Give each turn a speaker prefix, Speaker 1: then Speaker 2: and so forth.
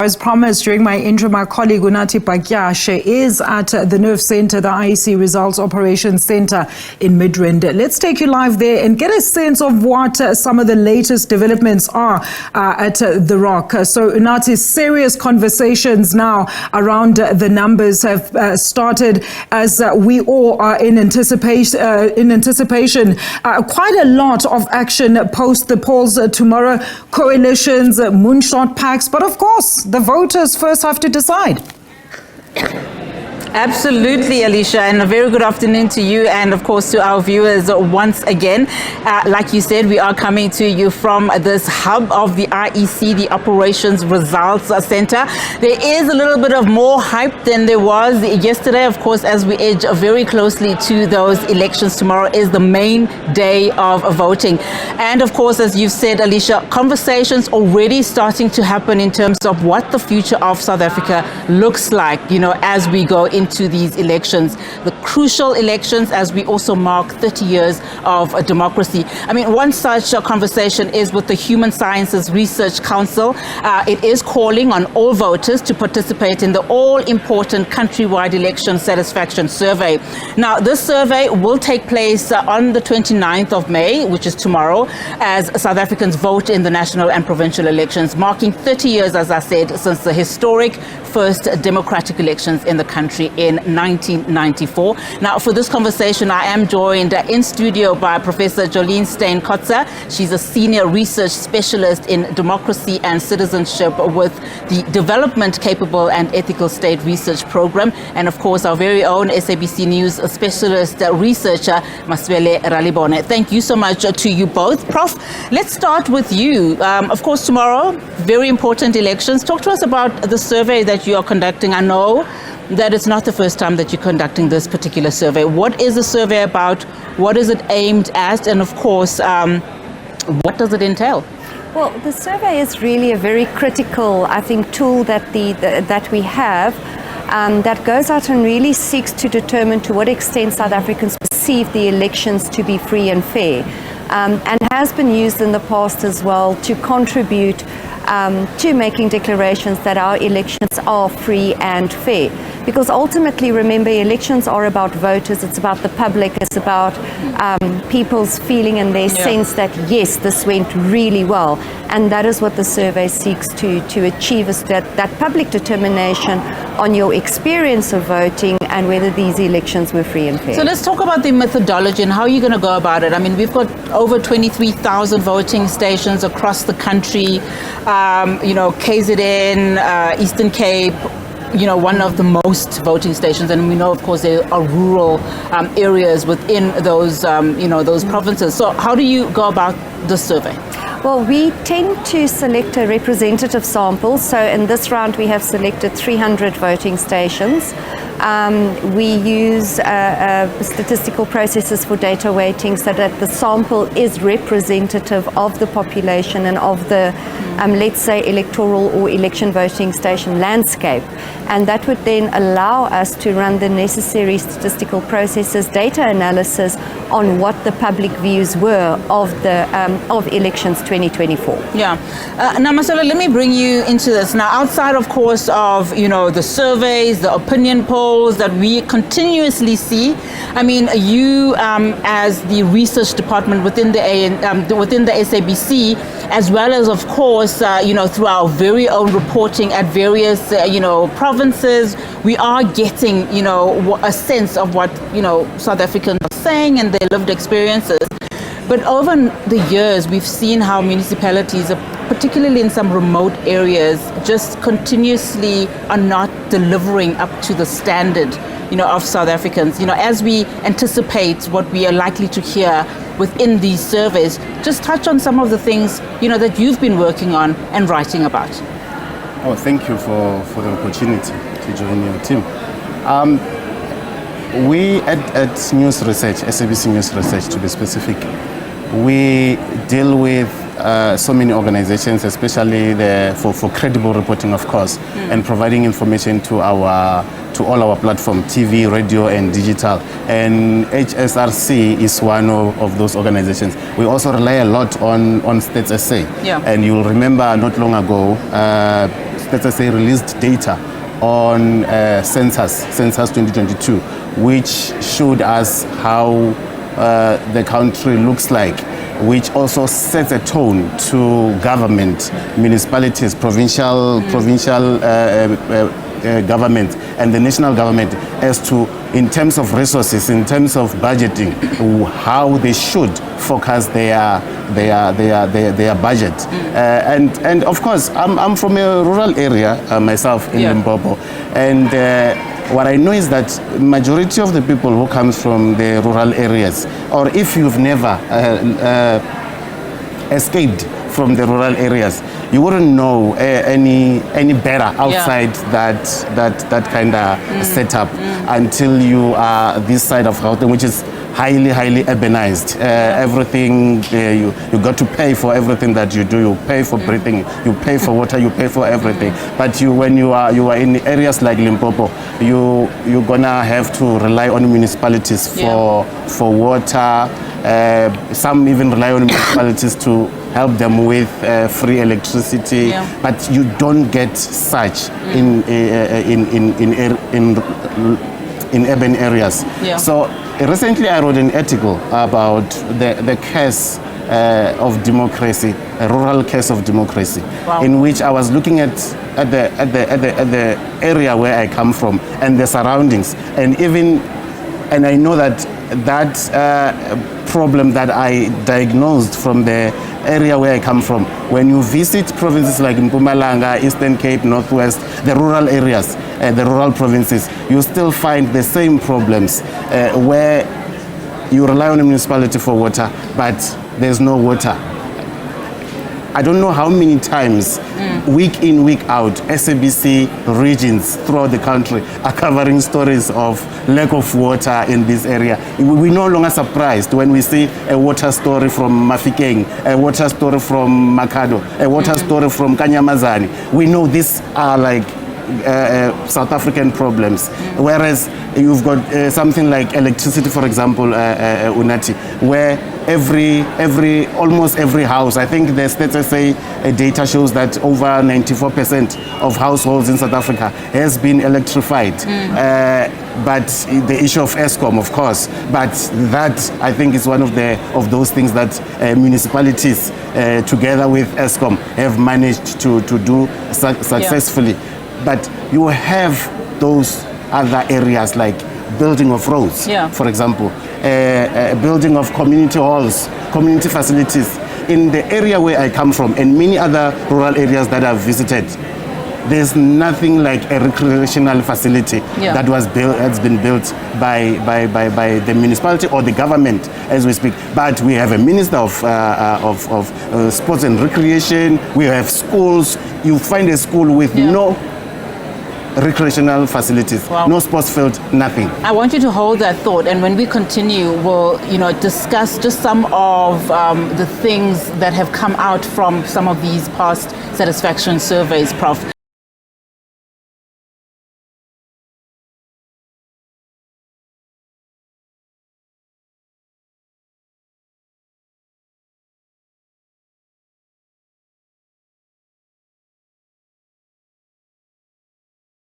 Speaker 1: As promised during my intro, my colleague Unathi Bhatyashe is at the Nerve Center, the IEC Results Operations Center in Midrand. Let's take you live there and get a sense of what some of the latest developments are at The Rock. So Unathi, serious conversations now around the numbers have started as we all are in anticipation. Quite a lot of action post the polls tomorrow. Coalitions, moonshot packs, but of course, the voters first have to decide.
Speaker 2: Absolutely, Alicia, and a very good afternoon to you and, of course, to our viewers once again. Like you said, we are coming to you from this hub of the IEC, the Operations Results Center. There is a little bit of more hype than there was yesterday, of course, as we edge very closely to those elections. Tomorrow is the main day of voting. And, of course, as you've said, Alicia, conversations already starting to happen in terms of what the future of South Africa looks like, as we go into these elections, the crucial elections, as we also mark 30 years of democracy. I mean, one such conversation is with the Human Sciences Research Council. It is calling on all voters to participate in the all-important countrywide election satisfaction survey. Now, this survey will take place on the 29th of May, which is tomorrow, as South Africans vote in the national and provincial elections, marking 30 years, as I said, since the historic first democratic elections in the country in 1994. Now, for this conversation, I am joined in studio by Professor Joleen Steyn Kotze. She's a senior research specialist in democracy and citizenship with the Development Capable and Ethical State Research Program, and of course, our very own SABC News specialist researcher, Maswele Ralebona. Thank you so much to you both. Prof, let's start with you. Of course, tomorrow, very important elections. Talk to us about the survey that you are conducting. I know that it's not the first time that you're conducting this particular survey. What is the survey about? What is it aimed at? And of course, what does it entail?
Speaker 3: Well, the survey is really a very critical, I think, tool that that we have that goes out and really seeks to determine to what extent South Africans perceive the elections to be free and fair, and has been used in the past as well to contribute to making declarations that our elections are free and fair. Because ultimately, remember, elections are about voters, it's about the public, it's about people's feeling and their sense that, yes, this went really well. And that is what the survey seeks to achieve, is that public determination on your experience of voting and whether these elections were free and fair.
Speaker 2: So let's talk about the methodology and how you're going to go about it. I mean, we've got over 23,000 voting stations across the country, KZN, Eastern Cape, one of the most voting stations, and we know, of course, there are rural areas within those, those provinces. So how do you go about the survey?
Speaker 3: Well, we tend to select a representative sample. So in this round, we have selected 300 voting stations. We use statistical processes for data weighting so that the sample is representative of the population and of the, let's say, electoral or election voting station landscape. And that would then allow us to run the necessary statistical processes, data analysis on what the public views were of the of elections 2024.
Speaker 2: Yeah. Now, Maswele, let me bring you into this. Now, outside, of course, of the surveys, the opinion polls that we continuously see. I mean, you as the research department within the SABC, as well as, of course, through our very own reporting at various provinces, we are getting a sense of what South Africans are saying and their lived experiences. But over the years, we've seen how municipalities, particularly in some remote areas, just continuously are not delivering up to the standard, of South Africans. As we anticipate what we are likely to hear within these surveys, just touch on some of the things, that you've been working on and writing about.
Speaker 4: Oh, thank you for the opportunity to join your team. We at News Research, SABC News Research to be specific, we deal with so many organizations, especially for credible reporting, of course, and providing information to all our platform, TV, radio, and digital. And HSRC is one of those organizations. We also rely a lot on Stats SA.
Speaker 2: Yeah.
Speaker 4: And you'll remember not long ago, let's just say, released data on census 2022, which showed us how the country looks like, which also sets a tone to government, municipalities, provincial government, and the national government as to, in terms of resources, in terms of budgeting, how they should focus their budget. And of course, I'm from a rural area myself in Limpopo, and what I know is that majority of the people who comes from the rural areas, or if you've never escaped from the rural areas, you wouldn't know any better outside that kind of setup until you are this side of Gauteng, which is highly urbanized. Everything you got to pay for everything that you do. You pay for breathing, you pay for water, you pay for everything. But when you are in areas like Limpopo, you're gonna have to rely on municipalities for water. Some even rely on municipalities to help them with free electricity, but you don't get such in urban areas. So recently I wrote an article about the curse of democracy, a rural curse of democracy, in which I was looking at the area where I come from and the surroundings, and I know that problem that I diagnosed from the area where I come from. When you visit provinces like Mpumalanga, Eastern Cape, Northwest, the rural areas, the rural provinces, you still find the same problems where you rely on a municipality for water, but there's no water. I don't know how many times, week in, week out, SABC regions throughout the country are covering stories of lack of water in this area. We're no longer surprised when we see a water story from Mafikeng, a water story from Makado, a water story from Kanyamazani. We know these are like South African problems, whereas you've got something like electricity, for example, Unati, where almost every house, I think the SABC data shows that over 94% of households in South Africa has been electrified. But the issue of Eskom, of course, but that I think is one of those things that municipalities together with Eskom have managed to do successfully. But you have those other areas like building of roads, for example, building of community halls, community facilities. In the area where I come from and many other rural areas that I've visited, there's nothing like a recreational facility that has been built by the municipality or the government as we speak. But we have a minister of sports and recreation. We have schools. You find a school with no recreational facilities, no sports field, nothing.
Speaker 2: I want you to hold that thought, and when we continue, we'll discuss just some of the things that have come out from some of these past satisfaction surveys, Prof.